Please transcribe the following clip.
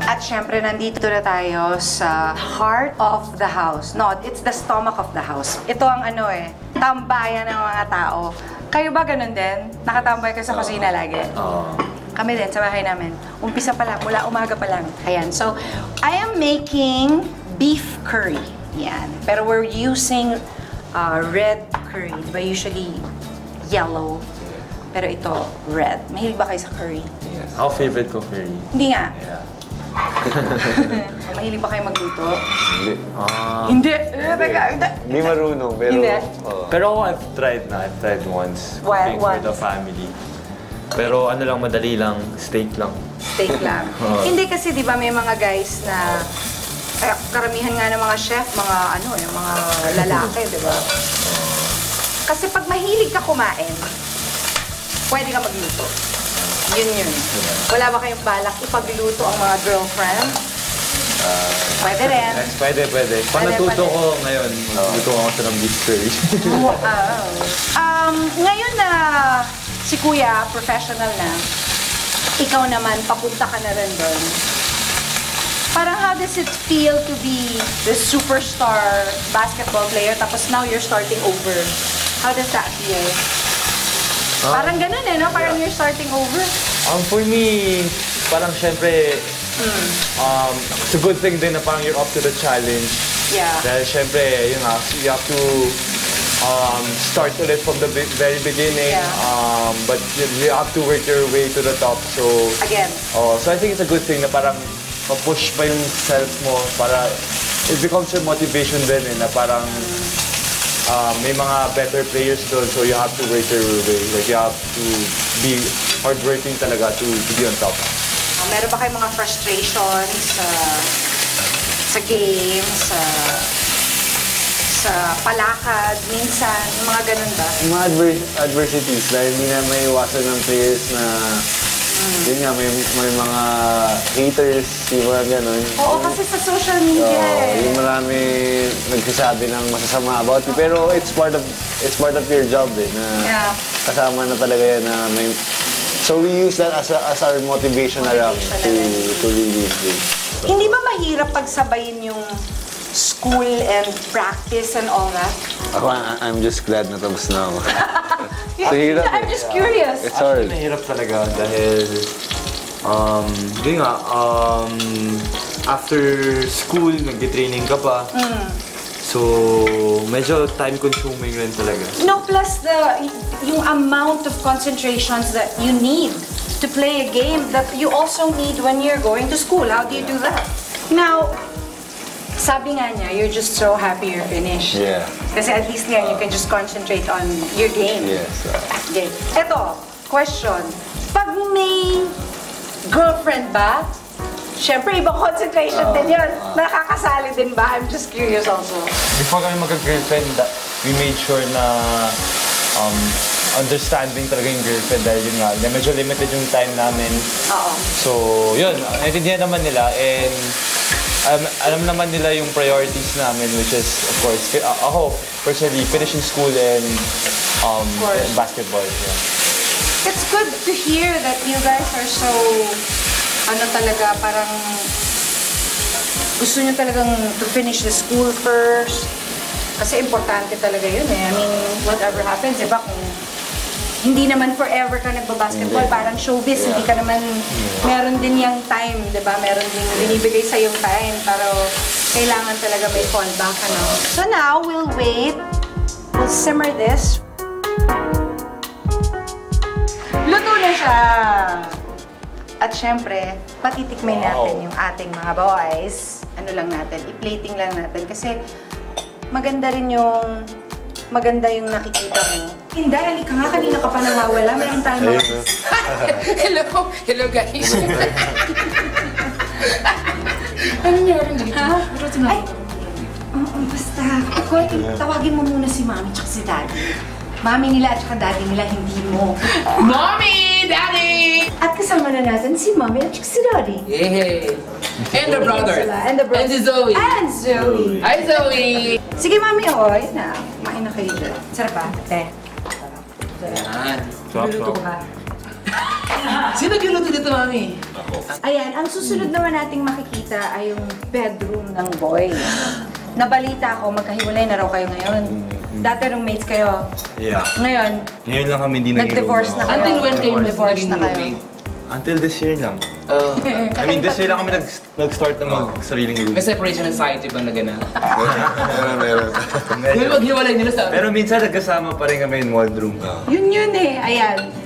At syempre, nandito na tayo sa heart of the house. No, it's the stomach of the house. Ito ang ano eh, tambayan ng mga tao. Kayo ba ganun din? Nakatambay kayo sa kusina lagi? Kami din, sa bahay namin. Umpisa pa lang, mula umaga pa lang. Ayan, so, I am making beef curry. Yan. Pero we're using red curry. Diba usually yellow? Pero ito, red. Mahilig ba kayo sa curry? Yes. Ako favorite ko curry. Hindi nga. Yeah. Mahilig ba kayo magluto? Hindi. Hindi. Hindi marunong, pero... Hindi. Pero ako, I've tried once. What? Cooking for the family. Pero ano lang, madali lang, steak lang. Steak lang. Hindi kasi di ba may mga guys na karamihan nga ng mga chef, mga ano, yung mga lalaki, di ba? Kasi pag mahilig ka kumain, pwede ka magluto. Yun. Wala ba kayong balak ipagluto ang mga girlfriend? Pwede rin. Pwede. Pag natuto ko ngayon, luto ako sa ng beef curry. Ngayon na si Kuya, professional na, ikaw naman, papunta ka na rin doon. Parang how does it feel to be the superstar basketball player tapos now you're starting over? How does that feel? Parang ganun eh, no? Parang you're starting over. For me, parang syempre, it's a good thing din na parang you're up to the challenge. Yeah. Dahil syempre, yun nga, you have to start ulit from the very beginning. Yeah. But you have to work your way to the top. So, Again. So I think it's a good thing na parang ma-push pa yung self mo para it becomes your motivation din eh, na parang may mga better players doon, so you have to work your way. Like, you have to be hardworking talaga to be on top. Meron ba kayong mga frustrations sa games, sa palakad, minsan, mga ganun ba? Yung mga adversities, dahil hindi na may iwasan ng players na yun nga, may mga haters, yung mga ganun. Oo, kasi sa social media Yung marami nagsasabi ng masasama about you. Pero it's part of your job eh, na kasama na talaga yan na may... So we use that as our motivation na lang to really improve. Hindi ba mahirap pagsabayin yung school and practice and all that? Ako, I'm just glad na tapos na ako. I'm just curious. It's hard. Actually, mahirap talaga dahil, yun nga, after school, nag-training ka pa. So, medyo time-consuming rin talaga. No, plus yung amount of concentrations that you need to play a game that you also need when you're going to school. How do you do that? Now, sabi nga niya, you're just so happy you're finished. Yeah. Kasi at least nga, you can just concentrate on your game. Yes. Game. Eto, question. Pag may girlfriend ba, syempre ibang concentration din yun. Nakakasali din ba? I'm just curious also. Before kami magka-girlfriend, we made sure na understanding talaga yung girlfriend dahil yun nga, medyo limited yung time namin. Oo. So, yun, naintindihan naman nila and alam naman nila yung priorities namin, which is, of course, ako, personally, finishing school and basketball. Yeah. It's good to hear that you guys are so, talaga, parang gusto nyo talagang to finish the school first. Kasi importante talaga yun eh. I mean, whatever happens, diba, kung hindi naman forever ka nagbabasketball, parang showbiz, hindi ka naman, meron din yung time, diba? Meron din binibigay sa yung time, pero kailangan talaga may fallback, ano? So now, we'll wait. We'll simmer this. Luto na siya! At syempre, patitikmin natin yung ating mga boys. Ano lang natin, i-plating lang natin. Kasi maganda rin yung nakikita mo. Hindi, halika nga, kanina ka pa nawawala. Meron tayong mga... Hello guys. Ano nangyari dito? Ha? Ay! Basta. Tawagin mo muna si Mami at si Daddy. Mami nila at saka Daddy nila, hindi mo. Mommy! Daddy! At kasama na natin si Mami at saka si Daddy. Yay! And the brothers. And the brothers. And Zoe. And Zoe. Hi Zoe! Sige, Mami, yun na. Kumain na kayo dyan. Sarap ba? Te. Yan. Luluto ko ba? Sino giluto dito, mami? Ayan, ang susunod naman nating makikita ay yung bedroom ng boy. Nabalita ko, magkahiwalay na raw kayo ngayon. Dati roommates kayo. Yeah. Ngayon, Ngayon lang kami hindi naging nag-divorce na kayo. Until when kayo Divorce naging na kayo. roommate? Until this year lang. I mean, this year lang kami nag-start na mag-sariling room. May separation anxiety ba na gano'n? Meron. Yung maghiwalay nila sa... Pero minsan nagkasama pa rin kami in one room. Yun eh, ayan.